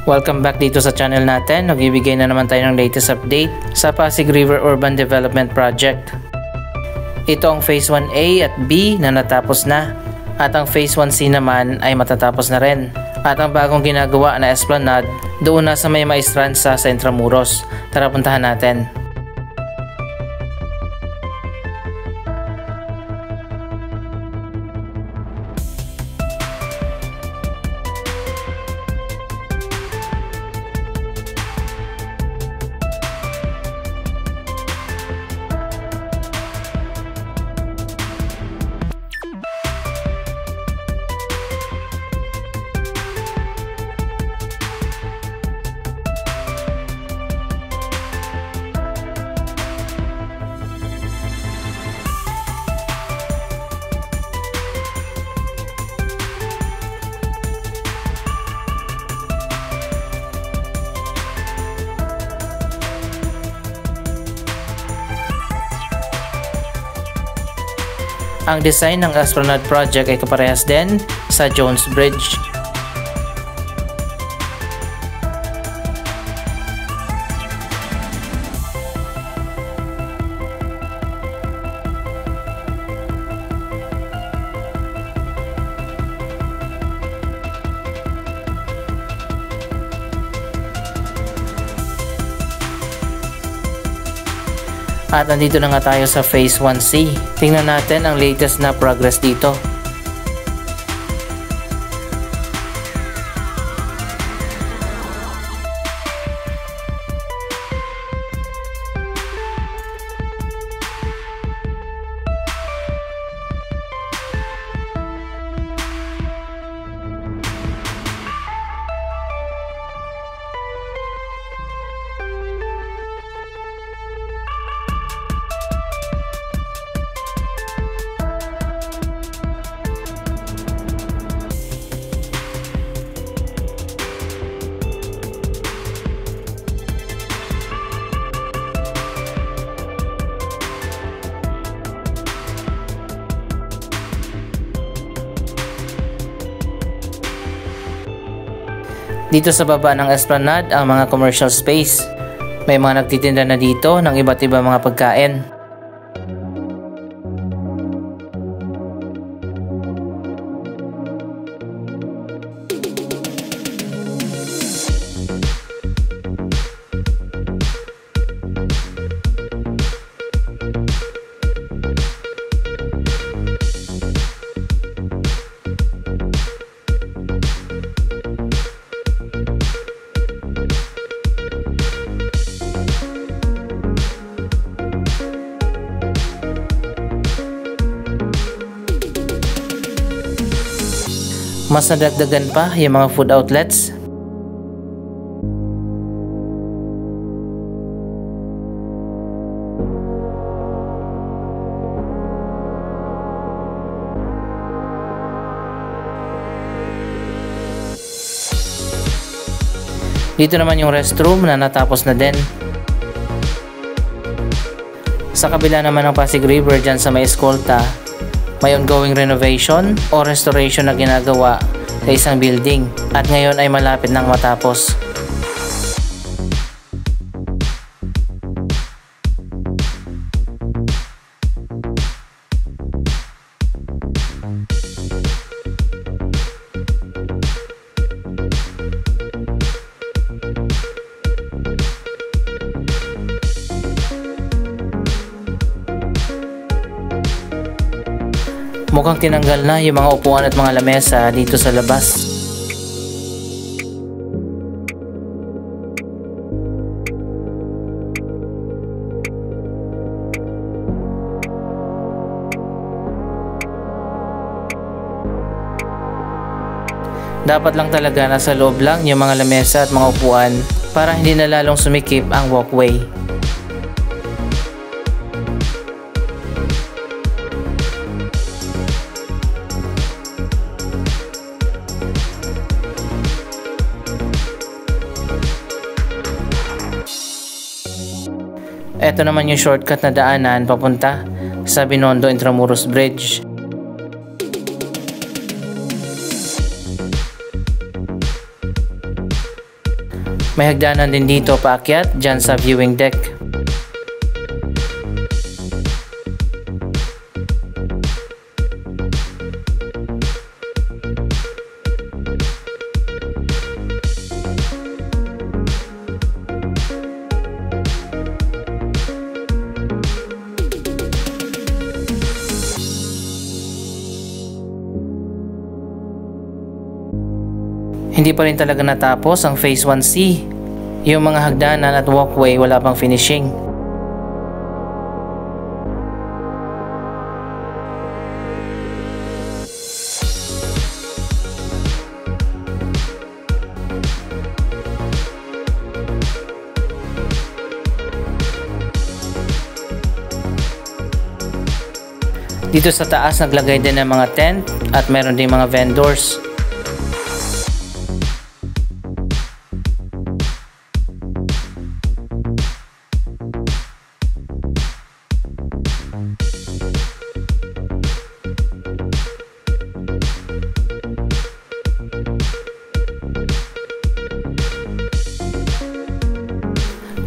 Welcome back dito sa channel natin. Nagbibigay na naman tayo ng latest update sa Pasig River Urban Development Project. Ito ang Phase 1A at B na natapos na at ang Phase 1C naman ay matatapos na rin. At ang bagong ginagawa na esplanade doon na sa may Maestranza sa Intramuros. Tara puntahan natin. Ang design ng Esplanade Project ay kaparehas din sa Jones Bridge. At nandito na nga tayo sa Phase 1C. Tingnan natin ang latest na progress dito. Dito sa baba ng Esplanade ang mga commercial space. May mga nagtitinda na dito ng iba't ibang mga pagkain. Mas nadagdagan pa yung mga food outlets. Dito naman yung restroom na natapos na din. Sa kabila naman ng Pasig River dyan sa may eskolta, may ongoing renovation o restoration na ginagawa sa isang building at ngayon ay malapit nang matapos. Mukhang tinanggal na yung mga upuan at mga lamesa dito sa labas. Dapat lang talaga nasa loob lang yung mga lamesa at mga upuan para hindi na lalong sumikip ang walkway. Ito naman yung shortcut na daanan papunta sa Binondo Intramuros Bridge. May hagdanan din dito paakyat dyan sa viewing deck. Hindi pa rin talaga natapos ang Phase 1C. Yung mga hagdanan at walkway wala pang finishing. Dito sa taas naglagay din ng mga tent at meron din mga vendors.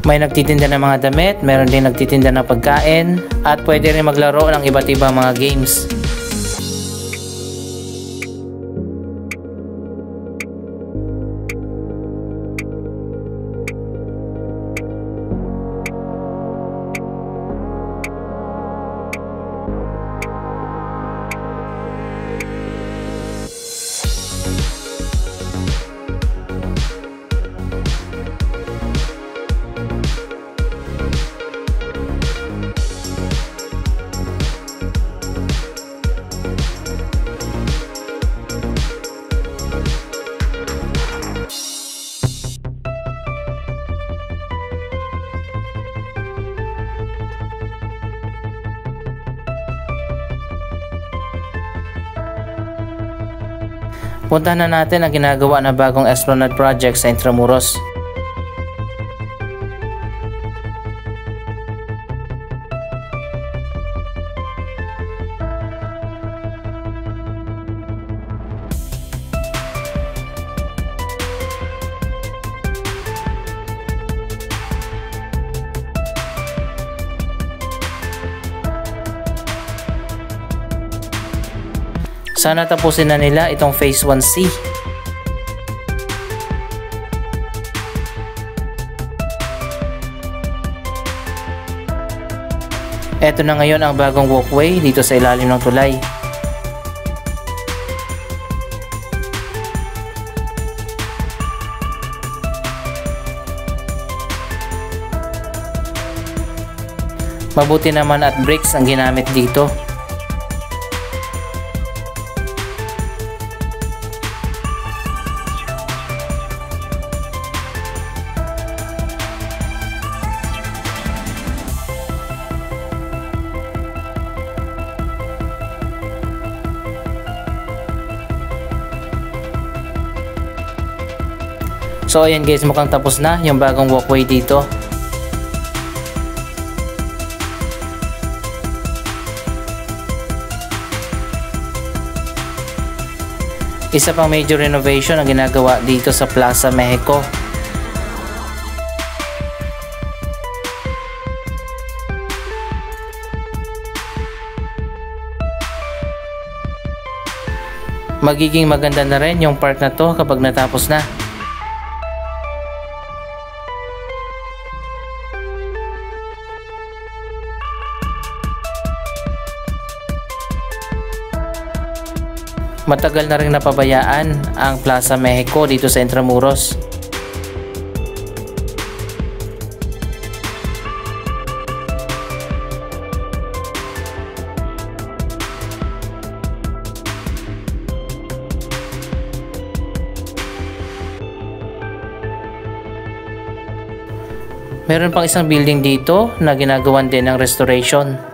May nagtitinda ng mga damit, meron din nagtitinda ng pagkain, at pwede rin maglaro ng iba't ibang mga games. Puntahan na natin ang ginagawa na bagong Esplanade project sa Intramuros. Sana tapusin na nila itong Phase 1C. Ito na ngayon ang bagong walkway dito sa ilalim ng tulay. Mabuti naman at bricks ang ginamit dito. So ayan guys, mukhang tapos na yung bagong walkway dito. Isa pang major renovation ang ginagawa dito sa Plaza Mexico. Magiging maganda na rin yung park na to kapag natapos na. Matagal na rin napabayaan ang Plaza Mexico dito sa Intramuros. Meron pang isang building dito na ginagawan din ng restoration.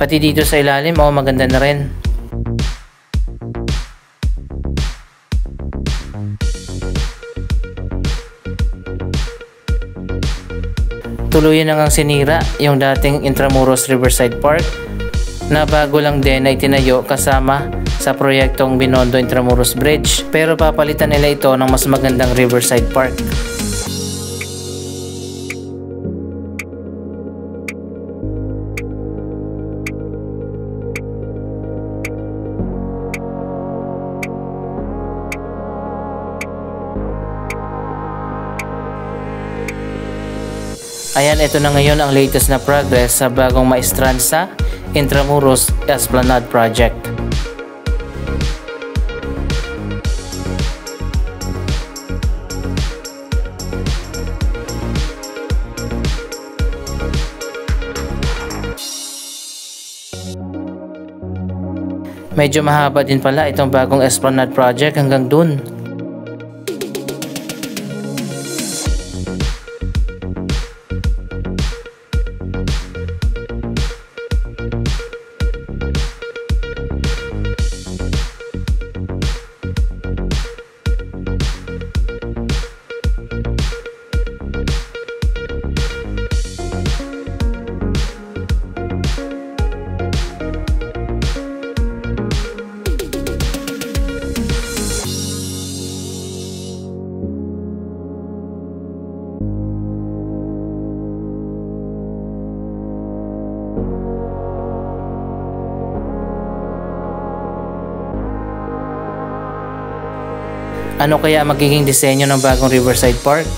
Pati dito sa ilalim, maganda na rin. Tuluyan na ngang sinira yung dating Intramuros Riverside Park na bago lang din ay tinayo kasama sa proyektong Binondo Intramuros Bridge, pero papalitan nila ito ng mas magandang Riverside Park. Ayan, ito na ngayon ang latest na progress sa bagong Maestranza Intramuros Esplanade Project. Medyo mahaba din pala itong bagong Esplanade Project hanggang dun. Ano kaya magiging disenyo ng bagong Riverside Park?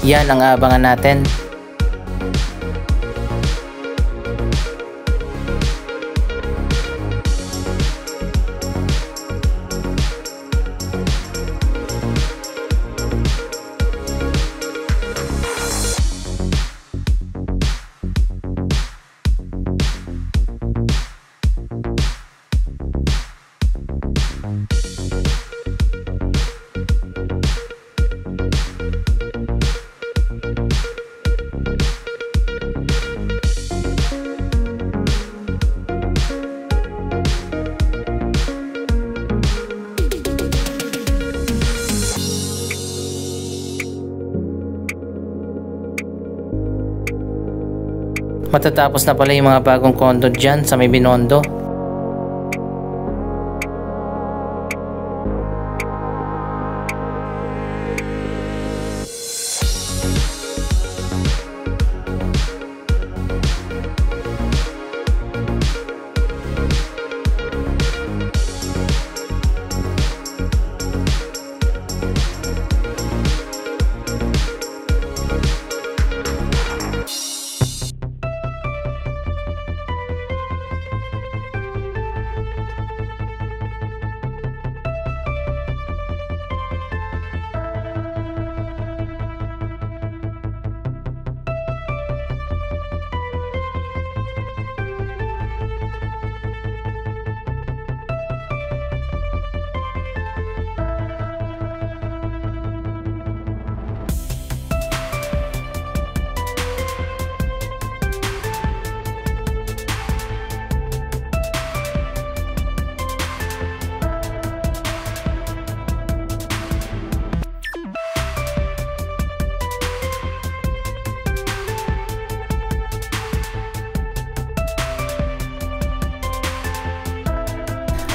Yan ang aabangan natin. Matatapos na pala yung mga bagong condo dyan sa may Binondo.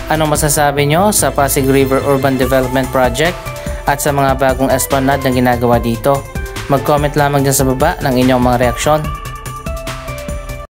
Anong masasabi nyo sa Pasig River Urban Development Project at sa mga bagong esplanade na ginagawa dito? Mag-comment lamang dyan sa baba ng inyong mga reaksyon.